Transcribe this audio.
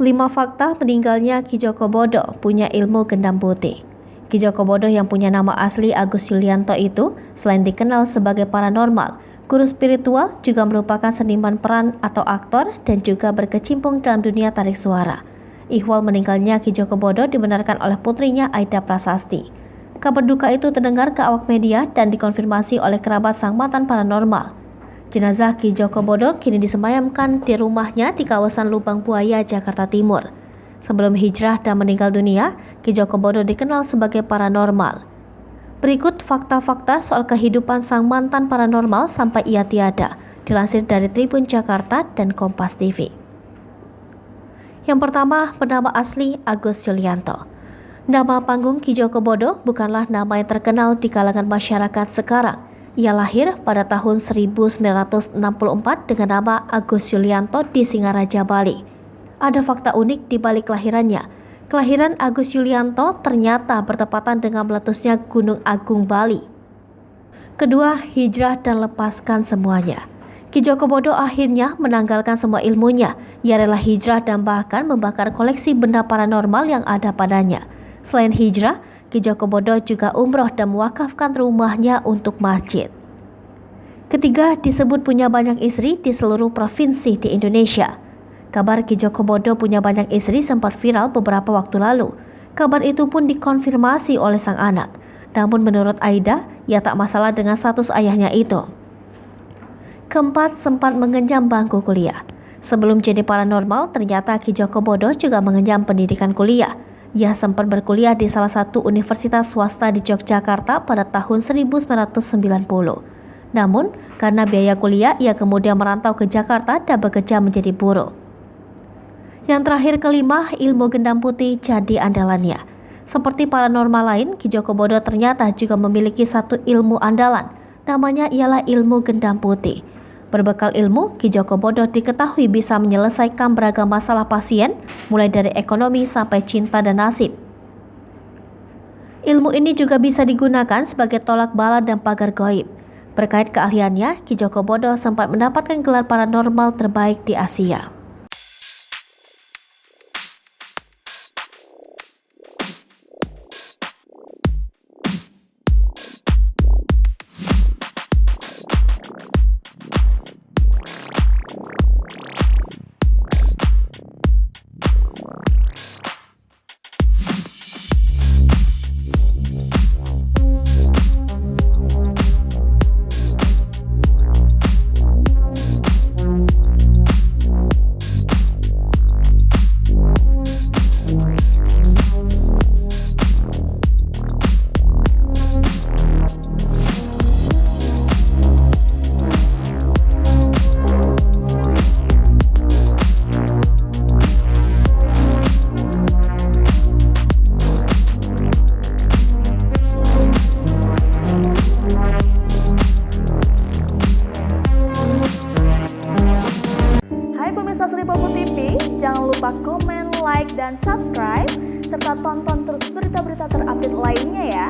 5 fakta meninggalnya Ki Joko Bodo punya ilmu gendam putih. Ki Joko Bodo yang punya nama asli Agus Yulianto itu selain dikenal sebagai paranormal, guru spiritual, juga merupakan seniman peran atau aktor dan juga berkecimpung dalam dunia tarik suara. Ihwal meninggalnya Ki Joko Bodo dibenarkan oleh putrinya Aida Prasasti. Kabar duka itu terdengar ke awak media dan dikonfirmasi oleh kerabat sang mantan paranormal. Jenazah Ki Joko Bodo kini disemayamkan di rumahnya di kawasan Lubang Buaya, Jakarta Timur. Sebelum hijrah dan meninggal dunia, Ki Joko Bodo dikenal sebagai paranormal. Berikut fakta-fakta soal kehidupan sang mantan paranormal sampai ia tiada, dilansir dari Tribun Jakarta dan Kompas TV. Yang pertama, bernama asli Agus Yulianto. Nama panggung Ki Joko Bodo bukanlah nama yang terkenal di kalangan masyarakat sekarang. Ia lahir pada tahun 1964 dengan nama Agus Yulianto di Singaraja, Bali. Ada fakta unik di balik kelahirannya. Kelahiran Agus Yulianto ternyata bertepatan dengan meletusnya Gunung Agung Bali. Kedua, hijrah dan lepaskan semuanya. Ki Joko Bodo akhirnya menanggalkan semua ilmunya. Ia rela hijrah dan bahkan membakar koleksi benda paranormal yang ada padanya. Selain hijrah, Ki Joko Bodo juga umroh dan mewakafkan rumahnya untuk masjid. Ketiga, disebut punya banyak istri di seluruh provinsi di Indonesia. Kabar Ki Joko Bodo punya banyak istri sempat viral beberapa waktu lalu. Kabar itu pun dikonfirmasi oleh sang anak. Namun menurut Aida, ia tak masalah dengan status ayahnya itu. Keempat, sempat mengenyam bangku kuliah. Sebelum jadi paranormal, ternyata Ki Joko Bodo juga mengenyam pendidikan kuliah. Ia sempat berkuliah di salah satu universitas swasta di Yogyakarta pada tahun 1990. Namun, karena biaya kuliah, ia kemudian merantau ke Jakarta dan bekerja menjadi buruh. Yang terakhir, kelima, ilmu gendam putih jadi andalannya. Seperti paranormal lain, Ki Joko Bodo ternyata juga memiliki satu ilmu andalan. Namanya ialah ilmu gendam putih. Berbekal ilmu, Ki Joko Bodo diketahui bisa menyelesaikan beragam masalah pasien, mulai dari ekonomi sampai cinta dan nasib. Ilmu ini juga bisa digunakan sebagai tolak bala dan pagar gaib. Berkait keahliannya, Ki Joko Bodo sempat mendapatkan gelar paranormal terbaik di Asia. Jangan lupa komen, like, dan subscribe, serta tonton terus berita-berita terupdate lainnya ya.